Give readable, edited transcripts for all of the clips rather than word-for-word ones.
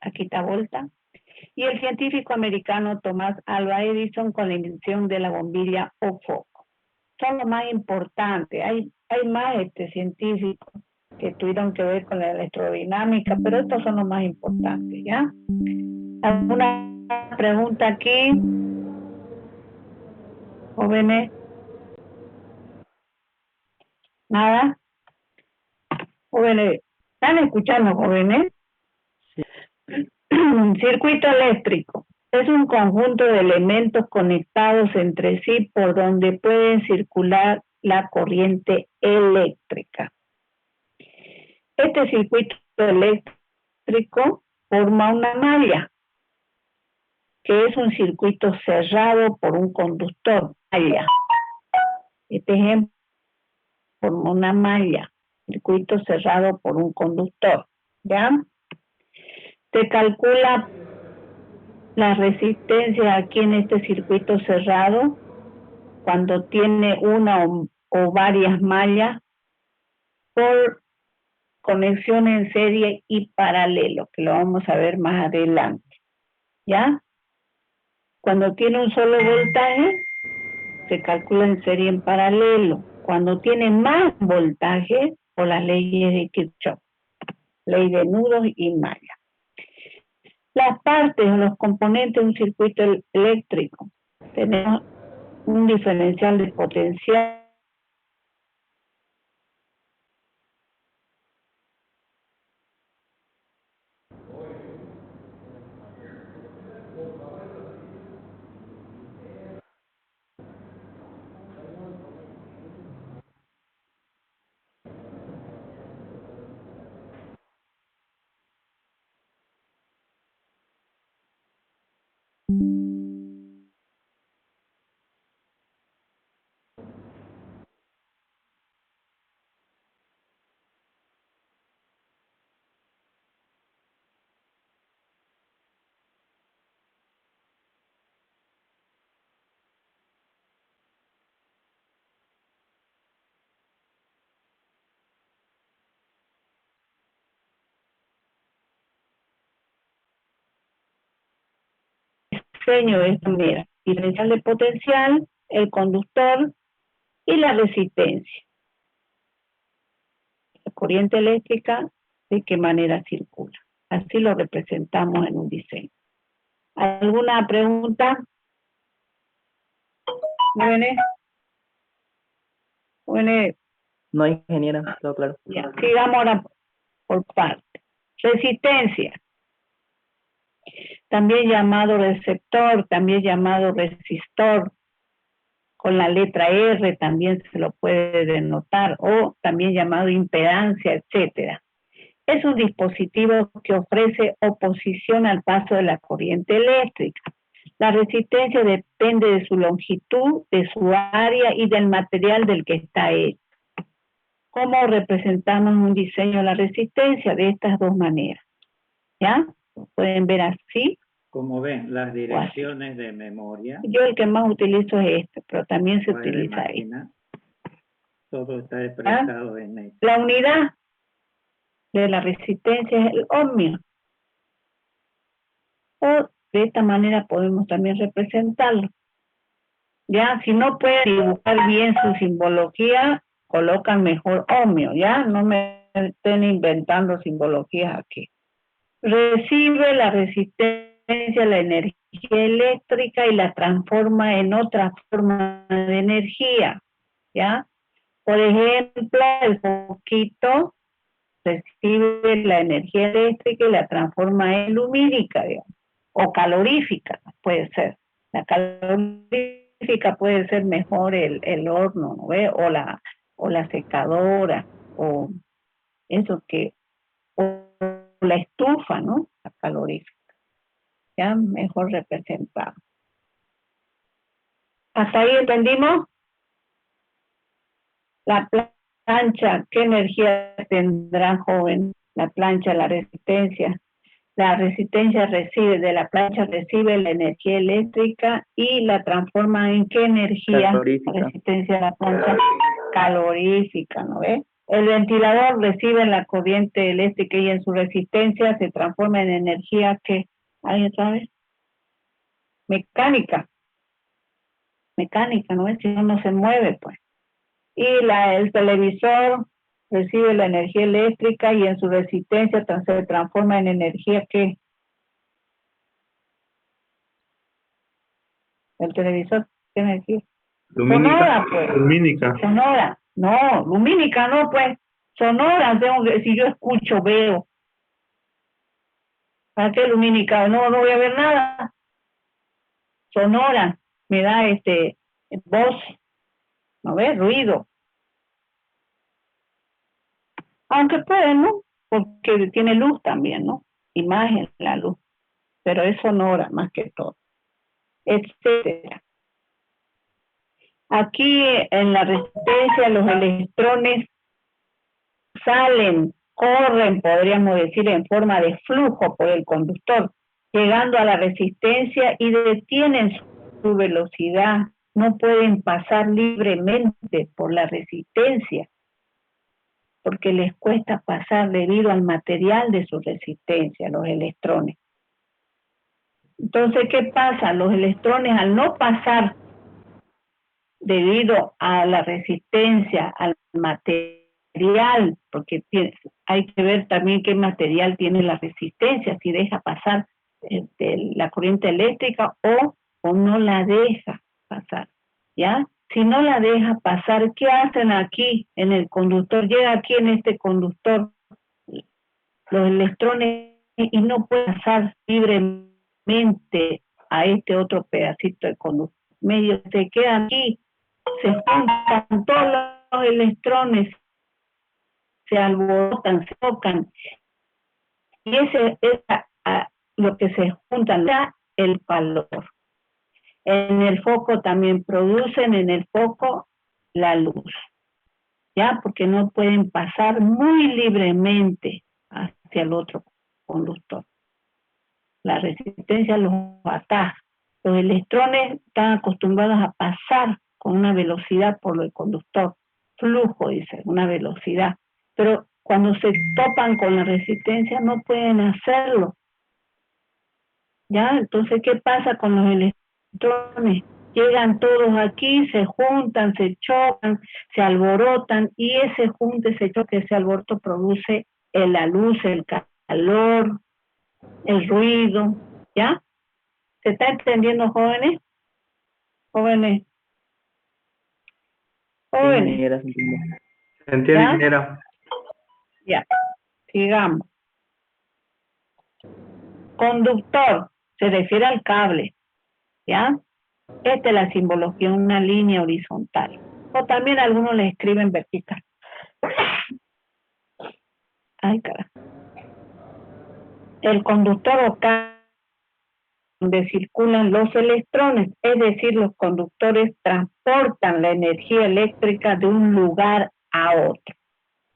aquí está volta, y el científico americano Thomas Alva Edison con la invención de la bombilla o foco. Son los más importantes. Hay más científicos que tuvieron que ver con la electrodinámica, pero estos son los más importantes, ¿ya? ¿Alguna pregunta aquí? Jóvenes. ¿Nada? Jóvenes, ¿están escuchando, jóvenes? Sí. Circuito eléctrico. Es un conjunto de elementos conectados entre sí por donde pueden circular la corriente eléctrica. Este circuito eléctrico forma una malla, que es un circuito cerrado por un conductor. Malla. Este ejemplo forma una malla, circuito cerrado por un conductor. ¿Ya? Se calcula la resistencia aquí en este circuito cerrado cuando tiene una o varias mallas por conexión en serie y paralelo, que lo vamos a ver más adelante. ¿Ya? Cuando tiene un solo voltaje, se calcula en serie en paralelo. Cuando tiene más voltaje, por las leyes de Kirchhoff, ley de nudos y mallas. Las partes o los componentes de un circuito eléctrico. Tenemos un diferencial de potencial. Diseño de esta manera: diferencial de potencial, el conductor y la resistencia. La corriente eléctrica, de qué manera circula. Así lo representamos en un diseño. ¿Alguna pregunta? ¿Jóvenes? ¿Jóvenes? No, ingeniera, todo claro. Ya, sigamos ahora por parte. Resistencia. También llamado receptor, también llamado resistor. Con la letra R también se lo puede denotar, o también llamado impedancia, etcétera. Es un dispositivo que ofrece oposición al paso de la corriente eléctrica. La resistencia depende de su longitud, de su área y del material del que está hecho. ¿Cómo representamos un diseño de la resistencia? De estas dos maneras. ¿Ya? Lo pueden ver así. Como ven, las direcciones de memoria. Yo el que más utilizo es este, pero también se utiliza ahí. Todo está expresado en esto. La unidad de la resistencia es el ohmio. O de esta manera podemos también representarlo. Ya, si no pueden dibujar bien su simbología, colocan mejor ohmio, ya, no me estén inventando simbologías aquí. Recibe la resistencia, la energía eléctrica y la transforma en otra forma de energía, ¿ya? Por ejemplo, el foquito recibe la energía eléctrica y la transforma en lumínica, digamos, o calorífica, puede ser. La calorífica puede ser mejor el horno, ¿no ve? O la secadora, o eso que, o la estufa, ¿no? La calorífica. Ya mejor representado. ¿Hasta ahí entendimos? La plancha, ¿qué energía tendrá, joven? La plancha, la resistencia. La resistencia recibe, de la plancha recibe la energía eléctrica y la transforma en qué energía. Calorífica. La resistencia de la plancha calorífica, ¿no ves? El ventilador recibe la corriente eléctrica y en su resistencia se transforma en energía que, ¿alguien sabe? Mecánica, ¿no es? Si no se mueve, pues. Y el televisor recibe la energía eléctrica y en su resistencia se transforma en energía que, el televisor, ¿qué energía? Sonora, pues. Lumínica. Sonora. No, lumínica no, pues. Sonora, si yo escucho, veo. ¿Para qué lumínica? No voy a ver nada. Sonora, me da voz, ¿no ves? Ruido. Aunque puede, ¿no? Porque tiene luz también, ¿no? Imagen, la luz. Pero es sonora más que todo. Etcétera. Aquí en la resistencia los electrones salen, corren, podríamos decir, en forma de flujo por el conductor, llegando a la resistencia y detienen su velocidad. No pueden pasar libremente por la resistencia, porque les cuesta pasar debido al material de su resistencia, los electrones. Entonces, ¿qué pasa? Los electrones, al no pasar debido a la resistencia, al material, porque hay que ver también qué material tiene la resistencia, si deja pasar la corriente eléctrica o no la deja pasar, ¿ya? Si no la deja pasar, ¿qué hacen aquí en el conductor? Llega aquí en este conductor los electrones y no puede pasar libremente a este otro pedacito de conductor. Medio se queda aquí, se juntan todos los electrones, se alborotan, se tocan, y ese es lo que se juntan, da el calor. En el foco también producen en el foco la luz, ya, porque no pueden pasar muy libremente hacia el otro conductor. La resistencia los ataja. Los electrones están acostumbrados a pasar con una velocidad por el conductor. Flujo, dice, una velocidad. Pero cuando se topan con la resistencia no pueden hacerlo. ¿Ya? Entonces, ¿qué pasa con los electrones? Llegan todos aquí, se juntan, se chocan, se alborotan, y ese junte, ese choque, ese alboroto produce la luz, el calor, el ruido, ¿ya? ¿Se está entendiendo, jóvenes? Jóvenes. Jóvenes. ¿Se entiende, ¿Ya? ingeniera? Ya, sigamos. Conductor, se refiere al cable, ¿ya? Esta es la simbología, una línea horizontal. O también algunos le escriben vertical. Ay, carajo. El conductor o cable donde circulan los electrones, es decir, los conductores transportan la energía eléctrica de un lugar a otro.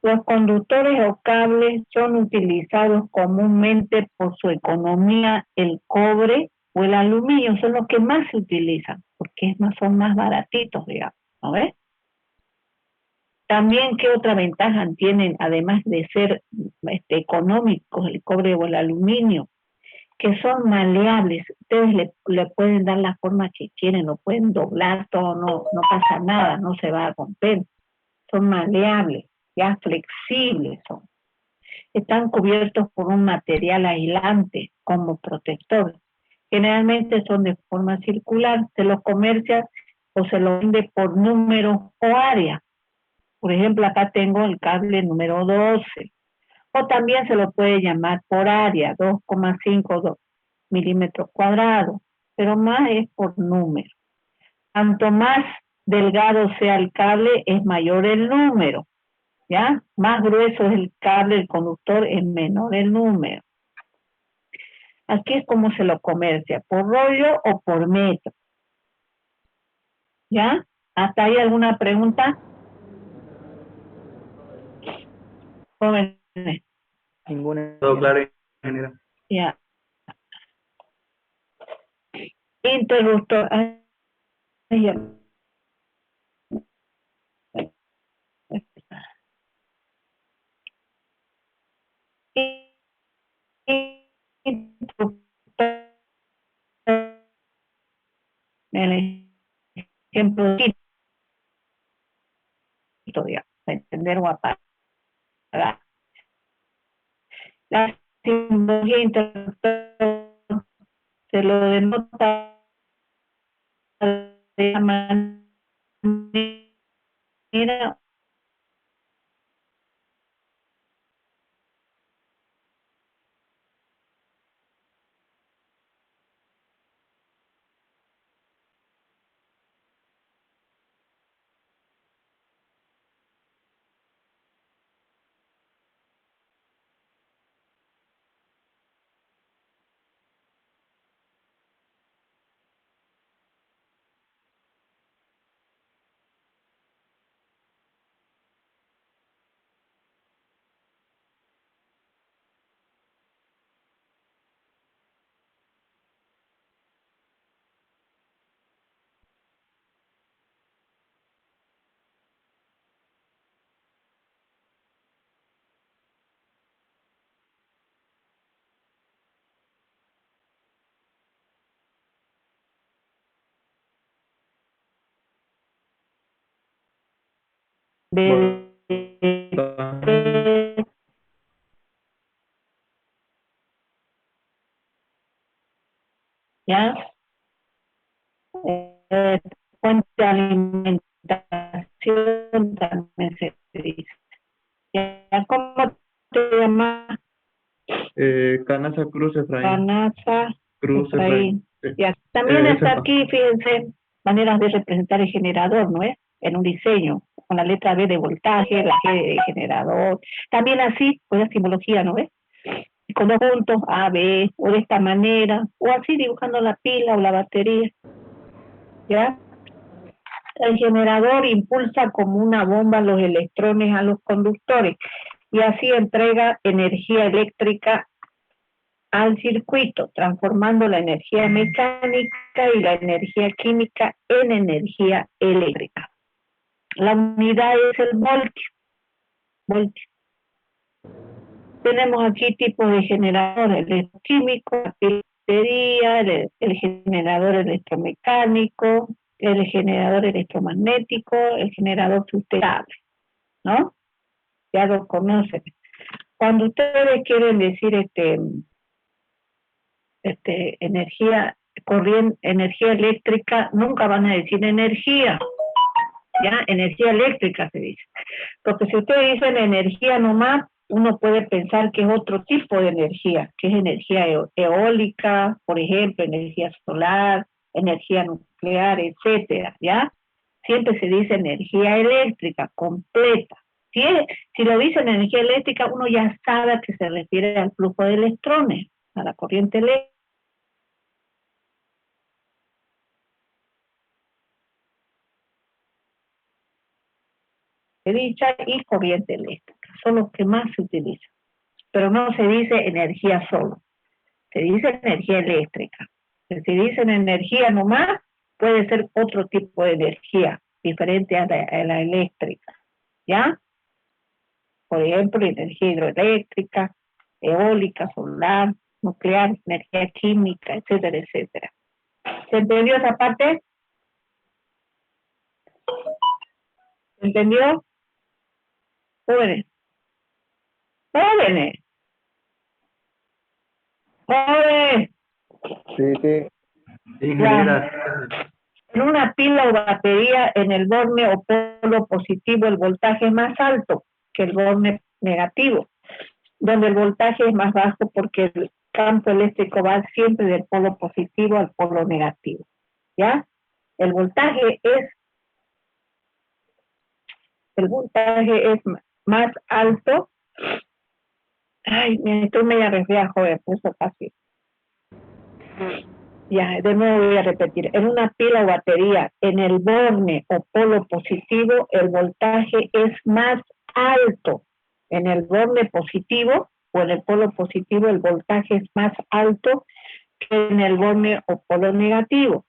Los conductores o cables son utilizados comúnmente por su economía, el cobre o el aluminio, son los que más se utilizan, porque son más baratitos, digamos, ¿no ves? También, ¿qué otra ventaja tienen, además de ser económicos, el cobre o el aluminio? Que son maleables. Ustedes le pueden dar la forma que quieren, lo pueden doblar, todo, no pasa nada, no se va a romper. Son maleables, ya flexibles son. Están cubiertos por un material aislante como protector. Generalmente son de forma circular, se los comercia o se los vende por número o área. Por ejemplo, acá tengo el cable número 12. O también se lo puede llamar por área, 2,5 milímetros cuadrados, pero más es por número. Cuanto más delgado sea el cable, es mayor el número, ¿ya? Más grueso es el cable, el conductor, es menor el número. Aquí es como se lo comercia, por rollo o por metro. ¿Ya? ¿Hasta ahí alguna pregunta? Jóvenes. Ninguna. Todo claro, ingeniera. Ya. Interruptor. Ay, ya. el ejemplo para entender o apagar. La simbología interpretada se lo denota de la manera de ya fuente de alimentación también se dice. Ya, ¿cómo te llamas? Canasa Cruz Efraín. Canasa Cruz Efraín. Ya, también está sepa. aquí, fíjense, maneras de representar el generador, ¿no es? En un diseño, con la letra B de voltaje, la G de generador. También así, con la simbología, ¿no es? Con dos puntos, A, B, o de esta manera, o así dibujando la pila o la batería. ¿Ya? El generador impulsa como una bomba los electrones a los conductores y así entrega energía eléctrica al circuito, transformando la energía mecánica y la energía química en energía eléctrica. La unidad es el voltio. Tenemos aquí tipos de generadores electroquímicos, la batería, el generador electromecánico, el generador electromagnético, el generador sustentable, ¿no? Ya lo conocen. Cuando ustedes quieren decir energía, corriente, energía eléctrica, nunca van a decir energía, ya, energía eléctrica se dice. Porque si ustedes dicen energía nomás, uno puede pensar que es otro tipo de energía, que es energía eólica, por ejemplo, energía solar, energía nuclear, etcétera, ¿ya? Siempre se dice energía eléctrica, completa. Si lo dicen energía eléctrica, uno ya sabe a qué se refiere al flujo de electrones, a la corriente eléctrica. Dicha y corriente eléctrica, son los que más se utilizan. Pero no se dice energía solo, se dice energía eléctrica. Si dicen energía nomás, puede ser otro tipo de energía, diferente a la eléctrica, ¿ya? Por ejemplo, energía hidroeléctrica, eólica, solar, nuclear, energía química, etcétera, etcétera. ¿Se entendió esa parte? ¿Se entendió? Jóvenes. Jóvenes. Jóvenes. Sí. Ingeniera. En una pila o batería, en el borne o polo positivo, el voltaje es más alto que el borne negativo, donde el voltaje es más bajo porque el campo eléctrico va siempre del polo positivo al polo negativo. ¿Ya? El voltaje es más alto. Ay, me estoy media resfriada, joder, por eso casi. Ya, de nuevo voy a repetir. En una pila o batería, en el borne o polo positivo, el voltaje es más alto. En el borne positivo o en el polo positivo, el voltaje es más alto que en el borne o polo negativo,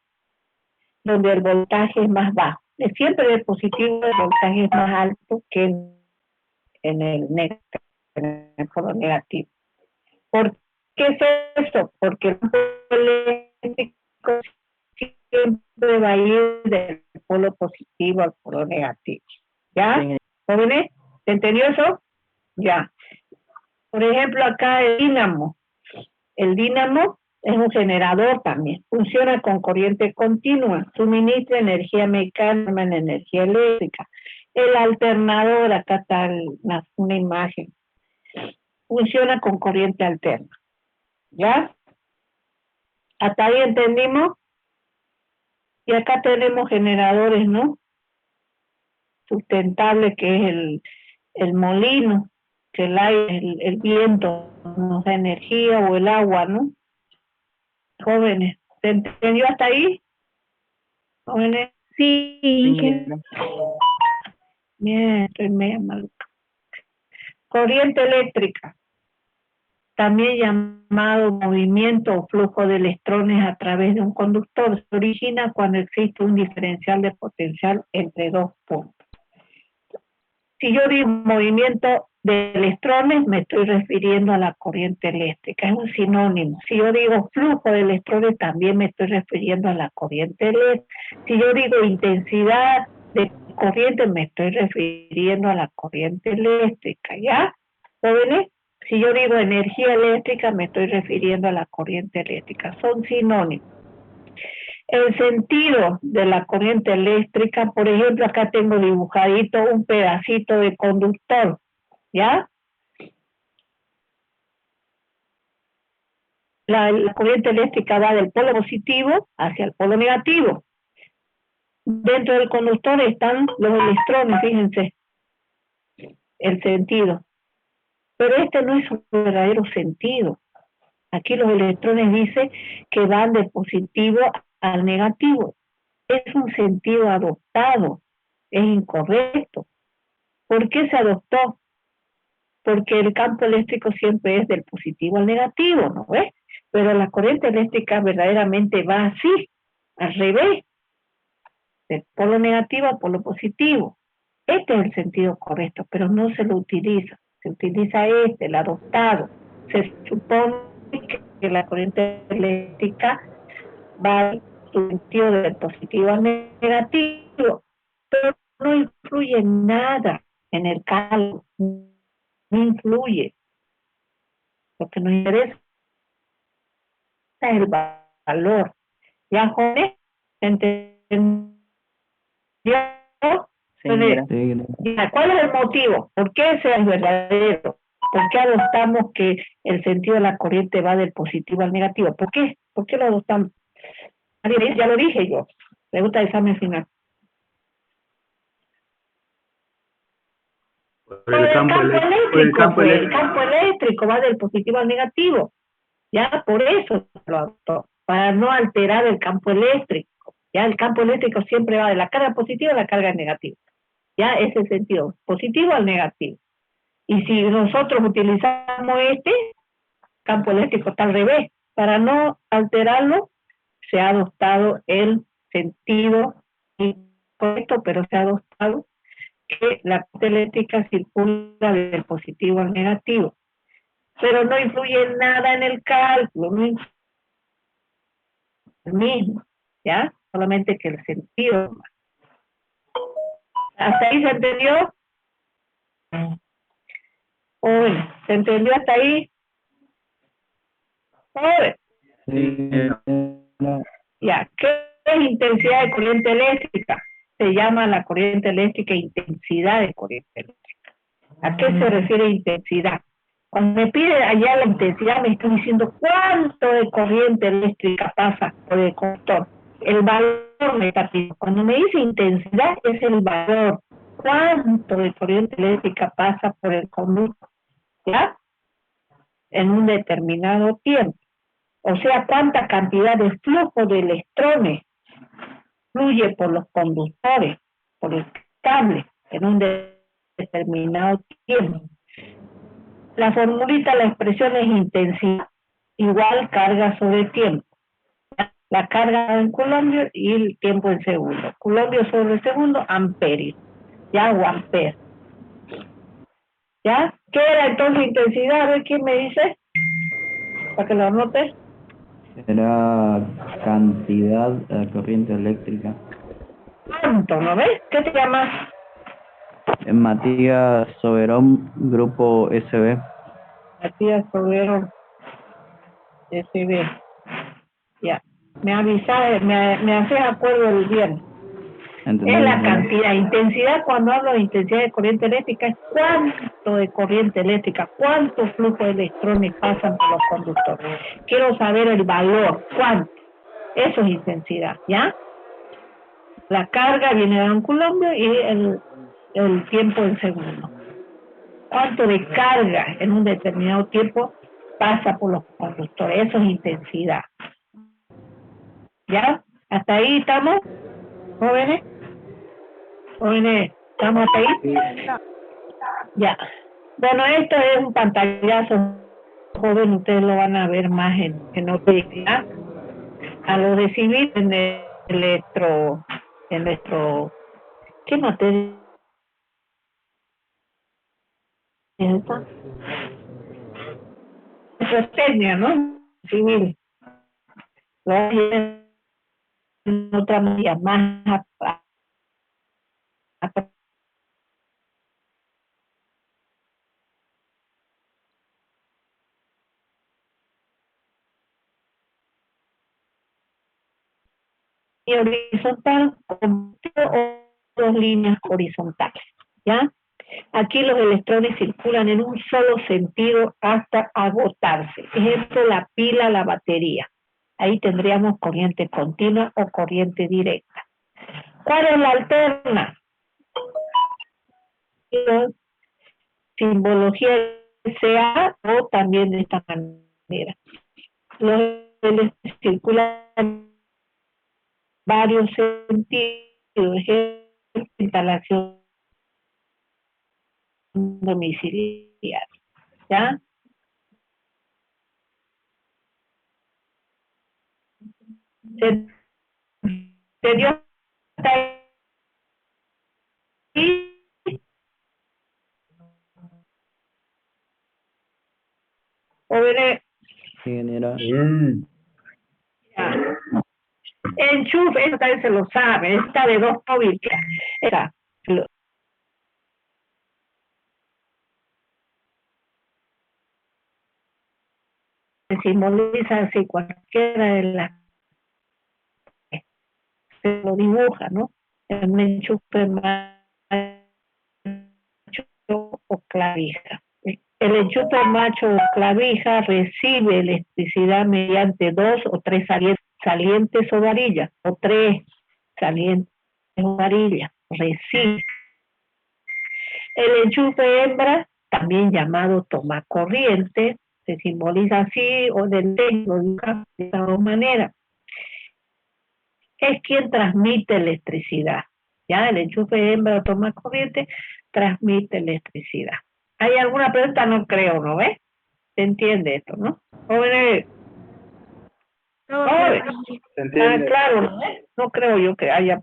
donde el voltaje es más bajo. Siempre en el positivo el voltaje es más alto que en el polo negativo. ¿Por ¿Qué es eso? Porque el campo eléctrico siempre va a ir del polo positivo al polo negativo. ¿Ya? ¿Jóvenes? ¿Se entendió eso? Ya. Por ejemplo, acá el dínamo. El dínamo es un generador también. Funciona con corriente continua. Suministra energía mecánica en energía eléctrica. El alternador, acá está una imagen. Funciona con corriente alterna. ¿Ya? ¿Hasta ahí entendimos? Y acá tenemos generadores, ¿no? Sustentables, que es el molino, que el aire, el viento nos da energía, o el agua, ¿no? Jóvenes, ¿se entendió hasta ahí? Jóvenes, Sí, ingeniera. bien, estoy medio maluca. Corriente eléctrica, también llamado movimiento o flujo de electrones a través de un conductor, se origina cuando existe un diferencial de potencial entre dos puntos. Si yo digo movimiento de electrones, me estoy refiriendo a la corriente eléctrica, es un sinónimo. Si yo digo flujo de electrones, también me estoy refiriendo a la corriente eléctrica. Si yo digo intensidad de corriente, me estoy refiriendo a la corriente eléctrica, ¿ya? ¿Jóvenes? Si yo digo energía eléctrica, me estoy refiriendo a la corriente eléctrica. Son sinónimos. El sentido de la corriente eléctrica, por ejemplo, acá tengo dibujadito un pedacito de conductor, ¿ya? La corriente eléctrica va del polo positivo hacia el polo negativo. Dentro del conductor están los electrones, fíjense, el sentido. Pero este no es un verdadero sentido. Aquí los electrones dicen que van de positivo al negativo. Es un sentido adoptado, es incorrecto. ¿Por qué se adoptó? Porque el campo eléctrico siempre es del positivo al negativo, ¿no ves? Pero la corriente eléctrica verdaderamente va así, al revés, del polo negativo al polo positivo. Este es el sentido correcto, pero no se lo utiliza. Se utiliza el adoptado. Se supone que la corriente eléctrica va en su sentido del positivo al negativo, pero no influye nada en el cálculo, no influye. Lo que nos interesa es el valor. ¿Ya, jóvenes? ¿Entendió? Sí, ingeniera. ¿Cuál es el motivo? ¿Por qué ese es verdadero? ¿Por qué adoptamos que el sentido de la corriente va del positivo al negativo? ¿Por qué? ¿Por qué lo adoptamos? Ya lo dije yo. Pregunta de examen final. Por el campo eléctrico. El campo eléctrico va del positivo al negativo. Ya por eso lo adoptó, para no alterar el campo eléctrico. Ya el campo eléctrico siempre va de la carga positiva a la carga negativa. Ya ese sentido, positivo al negativo. Y si nosotros utilizamos este campo eléctrico está al revés, para no alterarlo, se ha adoptado el sentido incorrecto, pero se ha adoptado que la corriente eléctrica circula del positivo al negativo. Pero no influye nada en el cálculo, no influye el mismo, ¿ya? Solamente que el sentido. ¿Hasta ahí se entendió? Bueno, ¿se entendió hasta ahí? Ya, ¿qué es intensidad de corriente eléctrica? Se llama la corriente eléctrica intensidad de corriente eléctrica. ¿A qué se refiere intensidad? Cuando me pide allá la intensidad, me estoy diciendo cuánto de corriente eléctrica pasa por el conductor. El valor me está pidiendo. Cuando me dice intensidad, es el valor. ¿Cuánto de corriente eléctrica pasa por el conductor? ¿Ya? En un determinado tiempo. O sea, cuánta cantidad de flujo de electrones fluye por los conductores, por los cables, en un determinado tiempo. La formulita, la expresión es intensidad, igual carga sobre tiempo. La carga en coulombios y el tiempo en segundo. Coulombios sobre segundo, amperio. Ya, o amper. ¿Ya? ¿Qué era entonces intensidad? A ver, ¿quién me dice? para que lo anotes. Será cantidad de corriente eléctrica. ¿Cuánto, no ves? ¿Qué te llamas? Matías Soberón, Grupo SB. Matías Soberón, SB. Ya. Me avisas, me haces acuerdo el viernes. Es la cantidad, intensidad. Cuando hablo de intensidad de corriente eléctrica, es cuánto de corriente eléctrica, cuántos flujos de electrones pasan por los conductores. Quiero saber el valor, cuánto. Eso es intensidad, ¿ya? La carga viene de un coulombo y el tiempo en segundos. Cuánto de carga en un determinado tiempo pasa por los conductores. Eso es intensidad. ¿Ya? ¿Hasta ahí estamos, jóvenes? Jóvenes, ¿estamos hasta ahí? Ya. Bueno, esto es un pantallazo, joven, ustedes lo van a ver más en otra actividad. A lo de civil en nuestro, ¿qué materia es esta? Electrotecnia, ¿no? Civil. Lo hay en otra materia más horizontal con dos líneas horizontales, ¿ya? Aquí los electrones circulan en un solo sentido hasta agotarse. Ejemplo, la pila, la batería. Ahí tendríamos corriente continua o corriente directa. ¿Cuál es la alterna? Simbología SA o también de esta manera. Los electrones circulan varios sentidos, ejemplo, instalación domiciliaria, ¿ya? ¿Se dio hasta ahí? ¿O viene? Enchufe, esta vez se lo sabe, esta de 2 móviles, esta, se simboliza así, cualquiera de las, se lo dibuja, ¿no? En un enchufe macho o clavija. El enchufe macho o clavija recibe electricidad mediante 2 o 3 salientes o varillas, o 3 salientes o varillas, recibe. El enchufe hembra, también llamado tomacorriente, se simboliza así o del texto de esta manera. Es quien transmite electricidad. Ya el enchufe hembra o tomacorriente transmite electricidad. ¿Hay alguna pregunta? No creo, ¿no ves? ¿Se entiende esto, no? Jóvenes. ¿Se entiende? Claro, ¿no? No creo yo que haya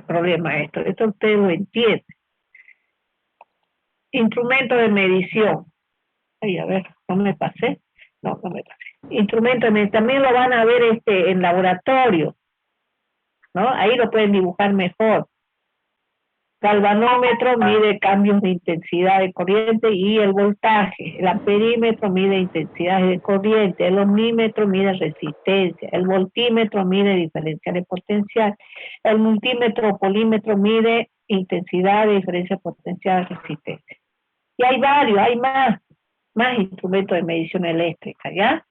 problema esto. Esto usted lo entiende. Instrumento de medición. Ay, a ver, no me pasé. No me pasé. Instrumento de medición. También lo van a ver en laboratorio, ¿no? Ahí lo pueden dibujar mejor. Galvanómetro mide cambios de intensidad de corriente y el voltaje. El amperímetro mide intensidad de corriente. El ohmímetro mide resistencia. El voltímetro mide diferencial de potencial. El multímetro o polímetro mide intensidad de diferencia potencial de resistencia. Y hay varios, hay más instrumentos de medición eléctrica, ¿ya?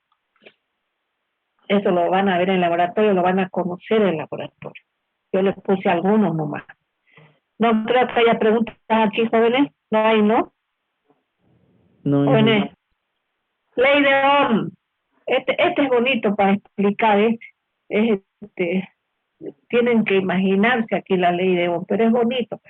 Eso lo van a ver en el laboratorio, lo van a conocer en el laboratorio. Yo les puse algunos nomás. No creo que haya preguntas aquí, jóvenes. No hay, ¿no? No. Jóvenes. Ley de Ohm. Este es bonito para explicar. Tienen que imaginarse aquí la ley de Ohm, pero es bonito.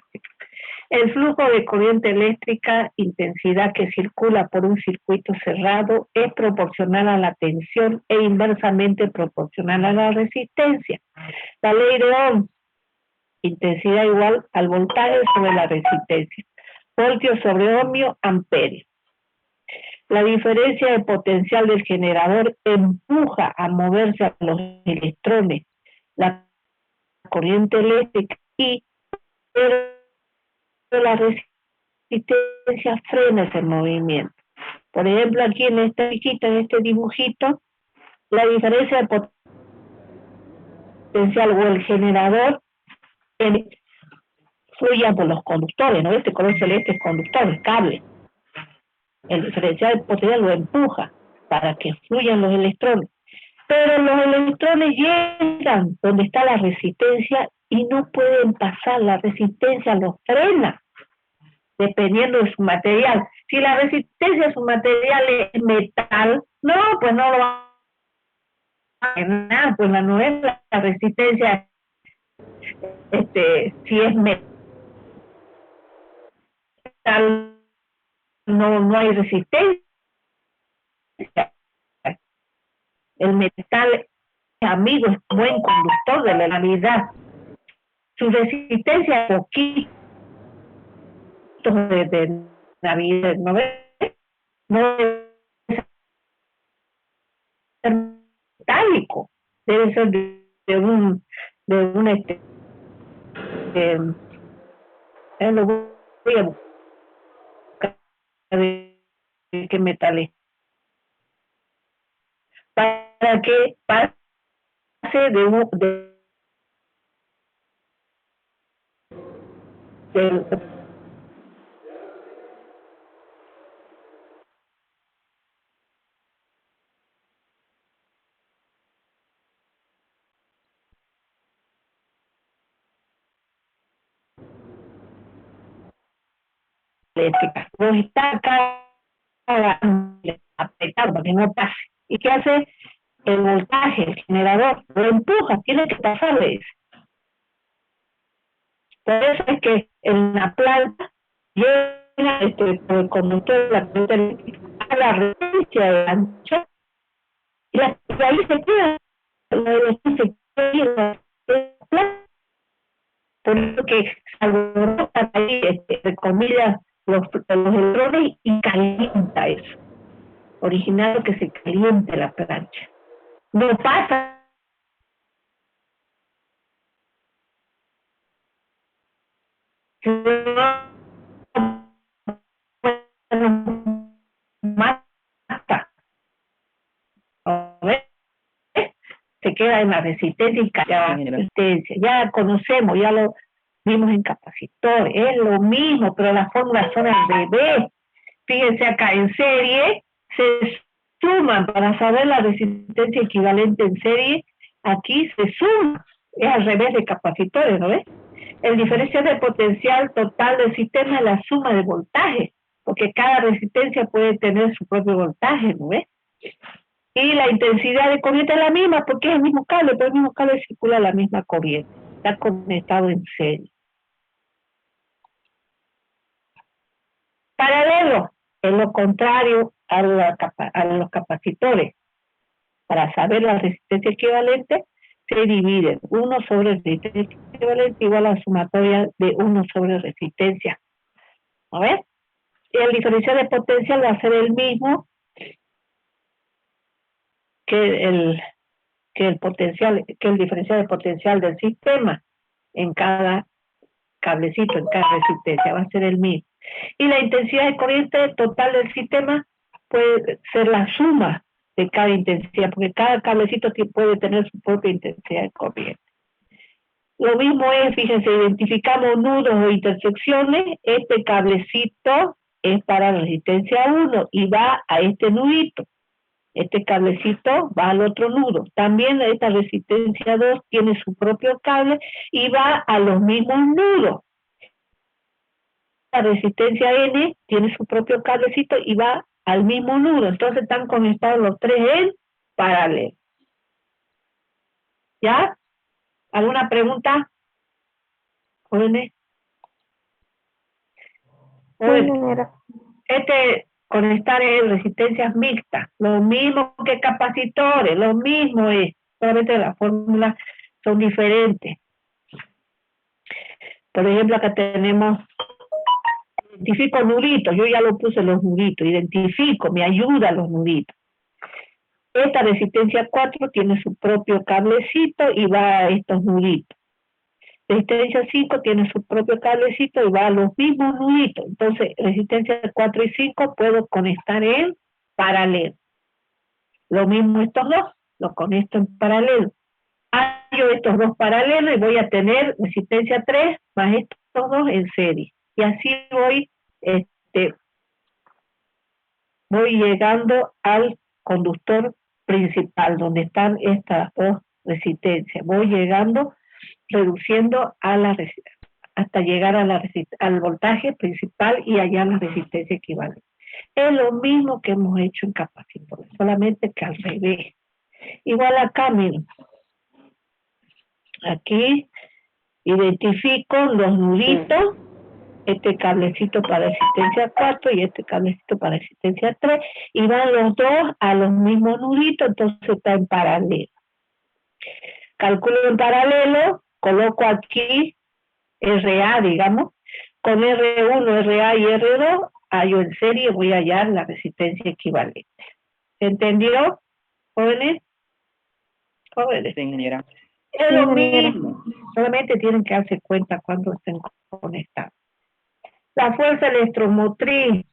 El flujo de corriente eléctrica, intensidad que circula por un circuito cerrado, es proporcional a la tensión e inversamente proporcional a la resistencia. La ley de Ohm. Intensidad igual al voltaje sobre la resistencia. Voltio sobre ohmio, amperio. La diferencia de potencial del generador empuja a moverse a los electrones, la corriente eléctrica, pero la resistencia frena ese movimiento. Por ejemplo, aquí en esta hojita, en este dibujito, la diferencia de potencial o el generador fluye por los conductores, ¿no? Este color celeste es conductor, el cable. El diferencial de potencial lo empuja para que fluyan los electrones. Pero los electrones llegan donde está la resistencia y no pueden pasar, la resistencia los frena, dependiendo de su material. Si la resistencia de su material es metal, no, pues no lo va a frenar, pues no es la resistencia, si es metal, no hay resistencia. El metal, amigo, es buen conductor de la Navidad. Su resistencia es poquito de Navidad, ¿no ves? No debe ser metálico, debe ser de un lo voy a buscar de qué metal es. Para que pase eléctrica. Vos está acá apretado para que no pase. ¿Y qué hace? El voltaje, el generador, lo empuja, tiene que pasar de eso. Por eso es que en la planta llega por el conductor de la corriente eléctrica a la resistencia de ancha y ahí se queda, por eso que alborotan ahí, entre comillas, los electrones y calienta eso, originando que se caliente la plancha. No pasa se queda en la resistencia y resistencia. Ya conocemos, ya lo vimos en capacitores, es lo mismo, pero las fórmulas son al revés. Fíjense acá, en serie se suman para saber la resistencia equivalente en serie, aquí se suma, es al revés de capacitores, ¿no ves? El diferencial de potencial total del sistema es la suma de voltaje, porque cada resistencia puede tener su propio voltaje, ¿no ves? Y la intensidad de corriente es la misma, porque es el mismo cable, pero el mismo cable circula la misma corriente, está conectado en serie. Paralelo, es lo contrario a los capacitores. Para saber la resistencia equivalente, se dividen 1 sobre resistencia equivalente igual a la sumatoria de 1 sobre resistencia. ¿A ver? Y el diferencial de potencial va a ser el mismo que el diferencial de potencial del sistema en cada cablecito, en cada resistencia, va a ser el mismo. Y la intensidad de corriente total del sistema puede ser la suma de cada intensidad, porque cada cablecito puede tener su propia intensidad de corriente. Lo mismo es, fíjense, identificamos nudos o intersecciones, este cablecito es para resistencia 1 y va a este nudito. Este cablecito va al otro nudo. También esta resistencia 2 tiene su propio cable y va a los mismos nudos. La resistencia N tiene su propio cablecito y va al mismo nudo. Entonces están conectados los tres en paralelo. ¿Ya? ¿Alguna pregunta? Jóvenes. Conectar en resistencias mixtas, lo mismo que capacitores, lo mismo es, solamente las fórmulas son diferentes. Por ejemplo, acá tenemos Identifico nuditos, yo ya lo puse los nuditos, identifico, me ayuda los nuditos. Esta resistencia 4 tiene su propio cablecito y va a estos nuditos. Resistencia 5 tiene su propio cablecito y va a los mismos nuditos. Entonces, resistencia 4 y 5 puedo conectar en paralelo. Lo mismo estos dos, los conecto en paralelo. Hallo estos dos paralelos y voy a tener resistencia 3 más estos dos en serie. Y así voy llegando al conductor principal, donde están estas dos resistencias. Voy llegando, reduciendo a la hasta llegar a al voltaje principal y allá la resistencia equivalente. Es lo mismo que hemos hecho en capacitores, solamente que al revés. Igual acá, miren. Aquí identifico los nuditos, este cablecito para resistencia 4 y este cablecito para resistencia 3, y van los dos a los mismos nuditos, entonces está en paralelo. Calculo en paralelo, coloco aquí RA, digamos, con R1, RA y R2, hallo en serie, voy a hallar la resistencia equivalente. ¿Se entendió, jóvenes? Jóvenes. Es lo mismo, solamente tienen que darse cuenta cuando estén conectados. La fuerza electromotriz.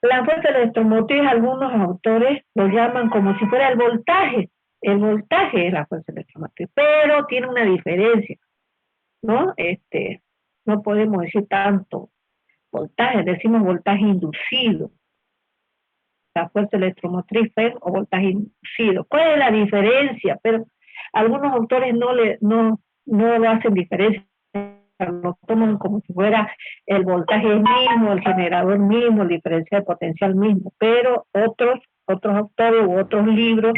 La fuerza electromotriz, algunos autores lo llaman como si fuera el voltaje. El voltaje es la fuerza electromotriz, pero tiene una diferencia, ¿no? No podemos decir tanto voltaje, decimos voltaje inducido. La fuerza electromotriz es o voltaje inducido. ¿Cuál es la diferencia? Pero algunos autores no lo hacen diferencia, lo toman como si fuera el voltaje mismo, el generador mismo, el diferencial de potencial mismo, pero otros autores u otros libros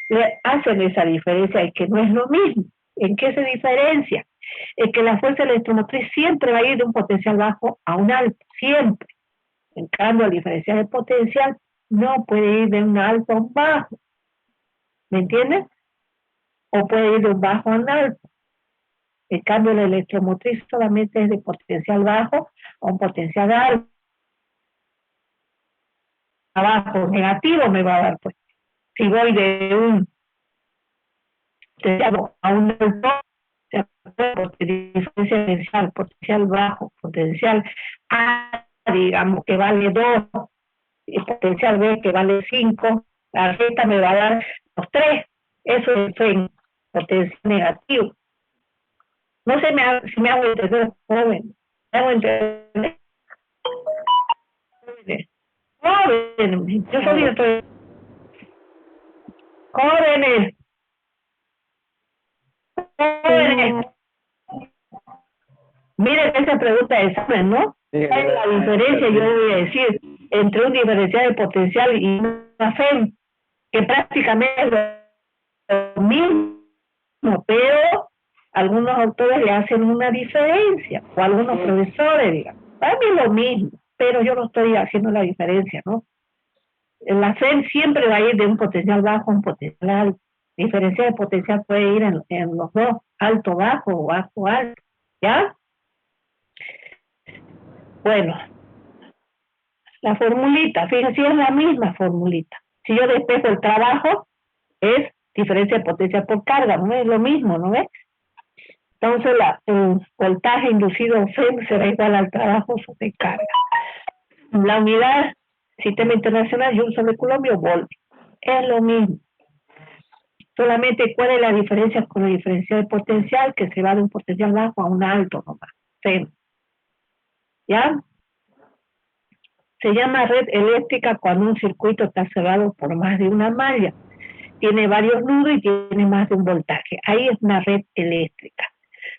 le hacen esa diferencia, y que no es lo mismo. ¿En qué se diferencia? Es que la fuerza electromotriz siempre va a ir de un potencial bajo a un alto, siempre. En cambio, el diferencial de potencial no puede ir de un alto a un bajo. ¿Me entiendes? O puede ir de un bajo a un alto. En cambio, la electromotriz solamente es de potencial bajo a un potencial alto. Abajo, negativo me va a dar, pues. Si voy de un a un alto, diferencia potencial bajo, potencial A, digamos, que vale 2, y potencial B, que vale 5, la recta me va a dar los 3. Eso es en potencial negativo. No sé si me hago entender, joven. ¿Me hago entender? Jóvenes. Yo soy director. Jóvenes. Jóvenes. Miren esa pregunta de examen, ¿no? ¿Cuál es la diferencia, yo voy a decir, entre un diferencial de potencial y una FEM? Que prácticamente es lo mismo, pero algunos autores le hacen una diferencia, o algunos profesores, digamos. Para mí es lo mismo, pero yo no estoy haciendo la diferencia, ¿no? La FEM siempre va a ir de un potencial bajo a un potencial alto. Diferencia de potencial puede ir en los dos, alto, bajo o bajo, alto, ¿ya? Bueno, la formulita, fíjense, es la misma formulita. Si yo despejo el trabajo, es diferencia de potencia por carga, no es lo mismo, ¿no ves? Entonces el voltaje inducido en FEM será igual al trabajo sobre carga. La unidad, sistema internacional, Joule sobre Coulomb, volt. Es lo mismo. Solamente cuál es la diferencia con la diferencia de potencial, que se va de un potencial bajo a un alto nomás. FEM. ¿Ya? Se llama red eléctrica cuando un circuito está cerrado por más de una malla. Tiene varios nudos y tiene más de un voltaje. Ahí es una red eléctrica.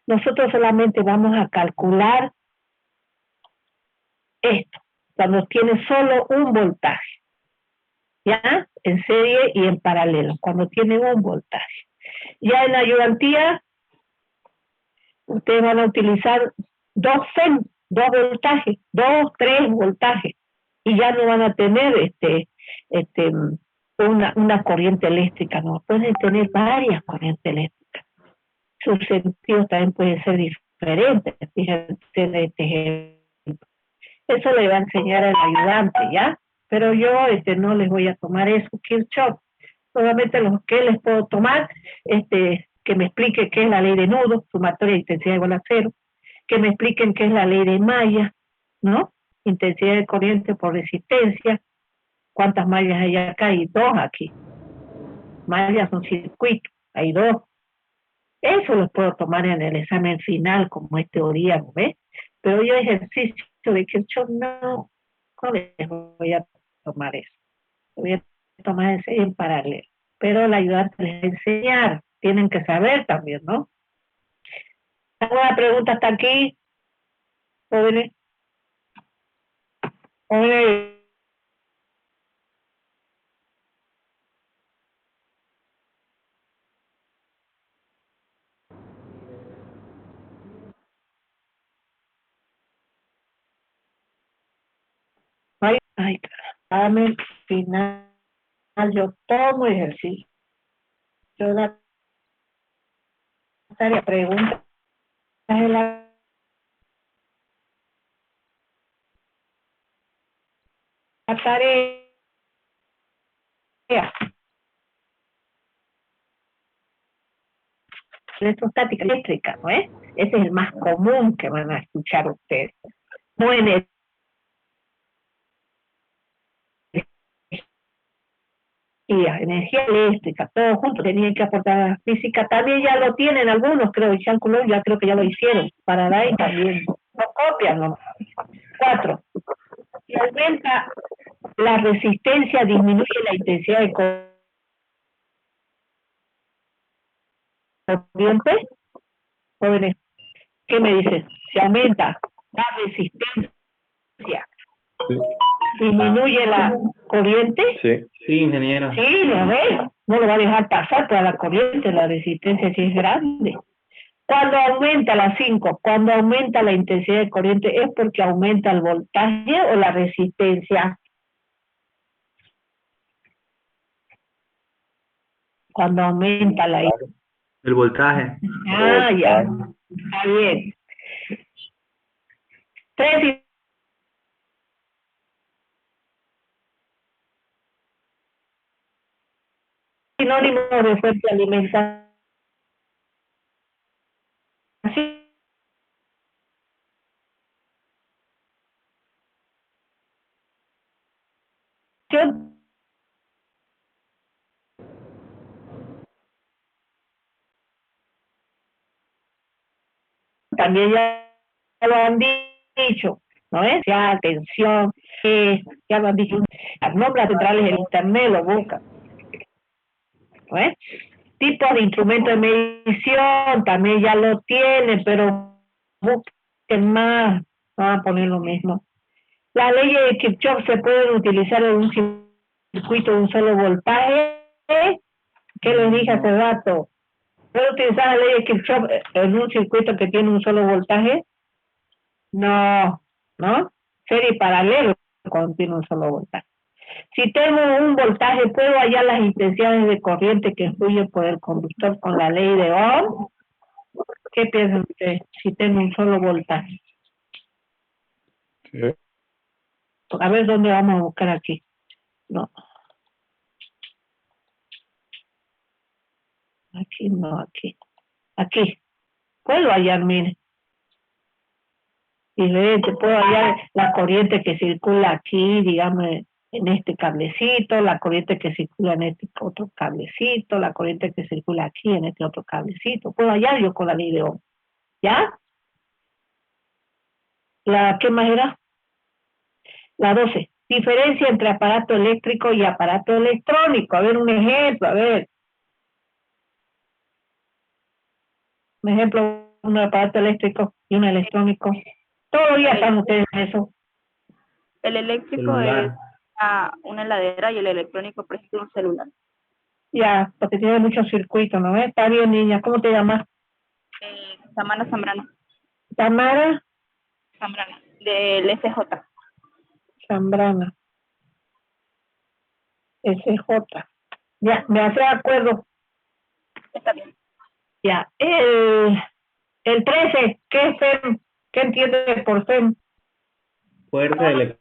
Nosotros solamente vamos a calcular esto, cuando tiene solo un voltaje. ¿Ya? En serie y en paralelo, cuando tiene un voltaje. Ya en la ayudantía, ustedes van a utilizar 2 FEM, 2 voltajes, 2, 3 voltajes. Y ya no van a tener una corriente eléctrica, no, pueden tener varias corrientes eléctricas. Sus sentidos también pueden ser diferentes, fíjense de este ejemplo. Eso le va a enseñar al ayudante, ¿ya? Pero yo no les voy a tomar eso, Kirchhoff. Solamente lo que les puedo tomar, que me explique qué es la ley de nudos, sumatoria de intensidad igual a cero, que me expliquen qué es la ley de malla, ¿no? Intensidad de corriente por resistencia. ¿Cuántas mallas hay acá? Hay 2 aquí. Mallas son circuitos, hay 2. Eso lo puedo tomar en el examen final, como es teoría, ¿no ves? Pero yo ejercicio de Kirchhoff no les voy a tomar eso. Voy a tomar ese en paralelo. Pero la ayudante les va a enseñar, tienen que saber también, ¿no? ¿Alguna pregunta hasta aquí? Jóvenes. Jóvenes. Ay, examen final, yo tomo ejercicio. Yo la tarea, pregunta de la tarea. Electrostática eléctrica, ¿no es? Ese es el más común que van a escuchar ustedes. No en energía eléctrica, todo junto, tenían que aportar a la física, también ya lo tienen algunos, creo, y Colón ya creo que ya lo hicieron, Faraday también, no copian, ¿no? 4. Si aumenta la resistencia, disminuye la intensidad de corriente. Jóvenes, ¿qué me dices? Si aumenta la resistencia, Sí. disminuye la corriente. Sí. Sí, ingeniero. Sí, lo ves, no lo va a dejar pasar toda la corriente, la resistencia sí es grande. Cuando aumenta la 5, cuando aumenta la intensidad de corriente, ¿es porque aumenta el voltaje o la resistencia? Cuando aumenta la... El voltaje. Ah, ya, está bien. 3 sinónimos de fuente de alimentación. También ya lo han dicho, ¿no es? Ya, atención, ya lo han dicho. Las nombres centrales en internet lo buscan, ¿no es? Tipo de instrumento de medición, también ya lo tienen, pero busquen más, van a poner lo mismo. Las leyes de Kirchhoff se pueden utilizar en un circuito de un solo voltaje. ¿Qué les dije hace rato? ¿Puede utilizar la ley de Kirchhoff en un circuito que tiene un solo voltaje? No, ¿no? Serie paralelo cuando tiene un solo voltaje. Si tengo un voltaje, ¿puedo hallar las intensidades de corriente que influyen por el conductor con la ley de Ohm? ¿Qué piensan ustedes si tengo un solo voltaje? Sí. A ver dónde vamos a buscar aquí. No. Aquí no, aquí. Aquí. Puedo hallar, mire. Diferente, puedo hallar la corriente que circula aquí, digamos, en este cablecito, la corriente que circula en este otro cablecito, la corriente que circula aquí en este otro cablecito. Puedo hallar yo con la ley de Ohm. ¿Ya? ¿Qué más era? La 12. Diferencia entre aparato eléctrico y aparato electrónico. A ver, un ejemplo, a ver. Un ejemplo, un aparato eléctrico y un electrónico. Todavía están ustedes en eso. El eléctrico Celular. es una heladera y el electrónico, por ejemplo, un celular. Ya, porque tiene muchos circuitos, ¿no? Está bien, niña. ¿Cómo te llamas? Tamara Zambrana. Tamara Zambrana, del SJ. Zambrana. SJ. Ya, me hace acuerdo. Está bien. Ya, el 13, ¿qué es FEM? ¿Qué entiende por FEM? Fuerza electrónica.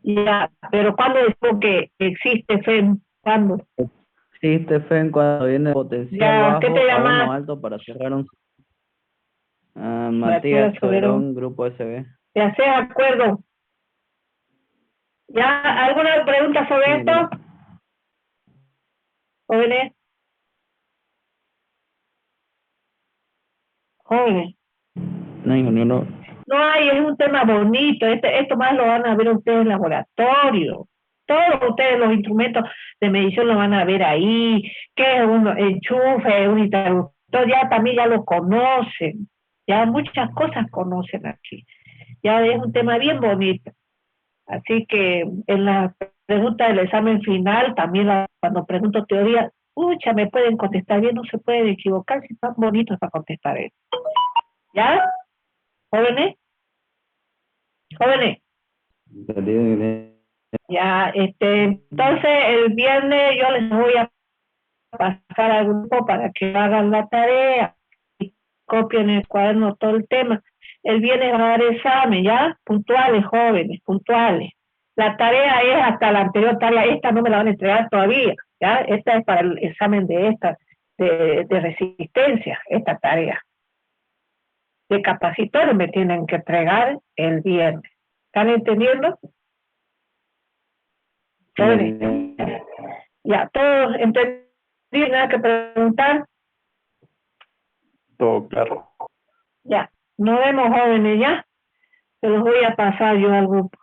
Ya, pero ¿cuándo decimos que existe FEM? ¿Cuándo? Existe FEM cuando viene potencial Ya, bajo ¿qué te a llamas? 1 alto para cerrar un... Matías Soberón, Grupo SB. ¿Te haces acuerdo? ¿Ya? ¿Alguna pregunta sobre Sí, esto? Jóvenes. Jóvenes. No, ingeniero. No hay, es un tema bonito. Esto más lo van a ver ustedes en laboratorio. Todos ustedes los instrumentos de medición lo van a ver ahí. ¿Qué es un enchufe, un interruptor? Ya también ya lo conocen. Ya muchas cosas conocen aquí. Ya es un tema bien bonito. Así que en la pregunta del examen final, también cuando pregunto teoría, pucha, me pueden contestar bien, no se pueden equivocar, si están bonitos para contestar eso. ¿Ya? ¿Jóvenes? ¿Jóvenes? Ya, entonces el viernes yo les voy a pasar al grupo para que hagan la tarea y copien en el cuaderno todo el tema. El viernes va a dar examen, ¿ya? Puntuales, jóvenes, puntuales. La tarea es hasta la anterior tarea, esta no me la van a entregar todavía, ¿ya? Esta es para el examen de resistencia, esta tarea. De capacitores me tienen que entregar el viernes. ¿Están entendiendo? Jóvenes. Ya, todos entendieron, nada que preguntar. Todo claro. Ya, nos vemos, jóvenes, ya. Se los voy a pasar yo al grupo.